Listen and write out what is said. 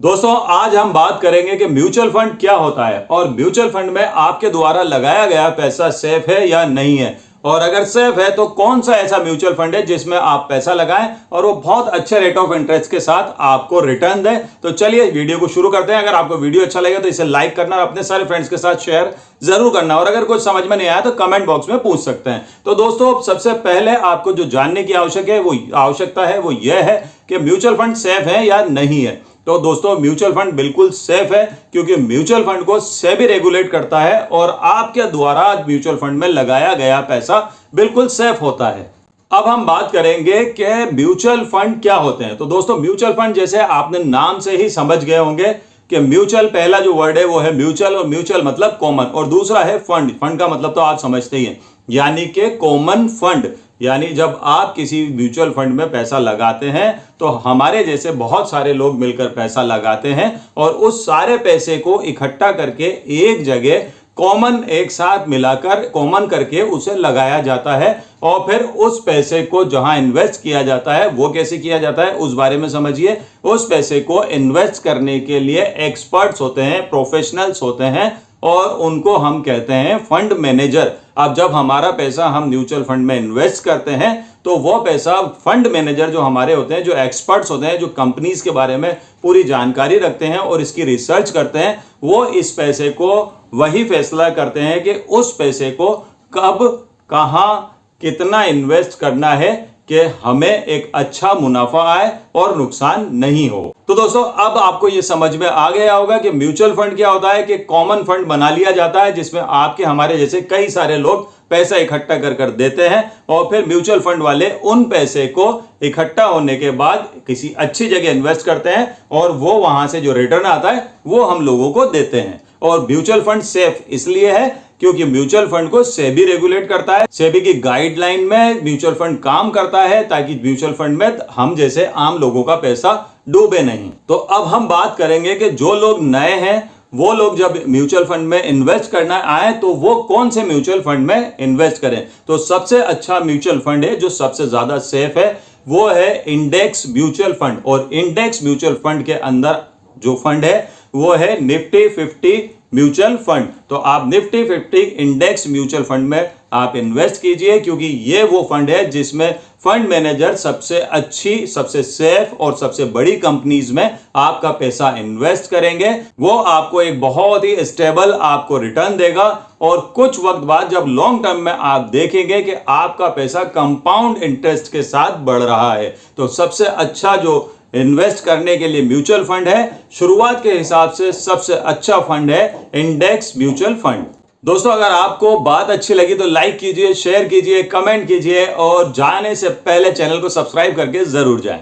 दोस्तों आज हम बात करेंगे कि म्यूचुअल फंड क्या होता है और म्यूचुअल फंड में आपके द्वारा लगाया गया पैसा सेफ है या नहीं है, और अगर सेफ है तो कौन सा ऐसा म्यूचुअल फंड है जिसमें आप पैसा लगाएं और वो बहुत अच्छे रेट ऑफ इंटरेस्ट के साथ आपको रिटर्न दे। तो चलिए वीडियो को शुरू करते हैं। अगर आपको वीडियो अच्छा लगे तो इसे लाइक करना और अपने सारे फ्रेंड्स के साथ शेयर जरूर करना, और अगर कुछ समझ में नहीं आया तो कमेंट बॉक्स में पूछ सकते हैं। तो दोस्तों सबसे पहले आपको जो जानने की आवश्यकता है वो यह है कि म्यूचुअल फंड सेफ है या नहीं है। तो दोस्तों म्यूचुअल फंड बिल्कुल सेफ है, क्योंकि म्यूचुअल फंड को सेबी रेगुलेट करता है और आपके द्वारा म्यूचुअल फंड में लगाया गया पैसा बिल्कुल सेफ होता है। अब हम बात करेंगे कि म्यूचुअल फंड क्या होते हैं। तो दोस्तों म्यूचुअल फंड जैसे आपने नाम से ही समझ गए होंगे कि म्यूचुअल, पहला जो वर्ड है वो है म्यूचुअल, और म्यूचुअल मतलब कॉमन, और दूसरा है फंड। फंड का मतलब तो आप समझते ही हैं, यानी कि कॉमन फंड। यानी जब आप किसी म्यूचुअल फंड में पैसा लगाते हैं तो हमारे जैसे बहुत सारे लोग मिलकर पैसा लगाते हैं और उस सारे पैसे को इकट्ठा करके एक जगह कॉमन, एक साथ मिलाकर कॉमन करके उसे लगाया जाता है। और फिर उस पैसे को जहां इन्वेस्ट किया जाता है वो कैसे किया जाता है उस बारे में समझिए। उस पैसे को इन्वेस्ट करने के लिए एक्सपर्ट्स होते हैं, प्रोफेशनल्स होते हैं, और उनको हम कहते हैं फंड मैनेजर। अब जब हमारा पैसा हम म्यूचुअल फंड में इन्वेस्ट करते हैं तो वो पैसा फंड मैनेजर जो हमारे होते हैं, जो एक्सपर्ट्स होते हैं, जो कंपनीज के बारे में पूरी जानकारी रखते हैं और इसकी रिसर्च करते हैं, वो इस पैसे को वही फैसला करते हैं कि उस पैसे को कब, कहां, कितना इन्वेस्ट करना है कि हमें एक अच्छा मुनाफा आए और नुकसान नहीं हो। तो दोस्तों अब आपको यह समझ में आ गया होगा कि म्यूचुअल फंड क्या होता है, कि कॉमन फंड बना लिया जाता है जिसमें आपके हमारे जैसे कई सारे लोग पैसा इकट्ठा कर देते हैं, और फिर म्यूचुअल फंड वाले उन पैसे को इकट्ठा होने के बाद किसी अच्छी जगह इन्वेस्ट करते हैं और वो वहां से जो रिटर्न आता है वो हम लोगों को देते हैं। और म्यूचुअल फंड सेफ इसलिए है क्योंकि म्यूचुअल फंड को सेबी रेगुलेट करता है। सेबी की गाइडलाइन में म्यूचुअल फंड काम करता है ताकि म्यूचुअल फंड में हम जैसे आम लोगों का पैसा डूबे नहीं। तो अब हम बात करेंगे कि जो लोग नए हैं वो लोग जब म्यूचुअल फंड में इन्वेस्ट करना आए तो वो कौन से म्यूचुअल फंड में इन्वेस्ट करें। तो सबसे अच्छा म्यूचुअल फंड है जो सबसे ज्यादा सेफ है वो है इंडेक्स म्यूचुअल फंड। और इंडेक्स म्यूचुअल फंड के अंदर जो फंड है वो है निफ्टी 50 म्यूचुअल फंड। तो आप निफ्टी 50 इंडेक्स म्यूचुअल फंड में आप इन्वेस्ट कीजिए, क्योंकि ये वो फंड है जिसमें फंड मैनेजर सबसे अच्छी, सबसे सेफ और सबसे बड़ी कंपनीज में आपका पैसा इन्वेस्ट करेंगे। वो आपको एक बहुत ही स्टेबल आपको रिटर्न देगा, और कुछ वक्त बाद जब लॉन्ग टर्म में आप देखेंगे कि आपका पैसा कंपाउंड इंटरेस्ट के साथ बढ़ रहा है। तो सबसे अच्छा जो इन्वेस्ट करने के लिए म्यूचुअल फंड है, शुरुआत के हिसाब से सबसे अच्छा फंड है इंडेक्स म्यूचुअल फंड। दोस्तों अगर आपको बात अच्छी लगी तो लाइक कीजिए, शेयर कीजिए, कमेंट कीजिए, और जाने से पहले चैनल को सब्सक्राइब करके जरूर जाएं।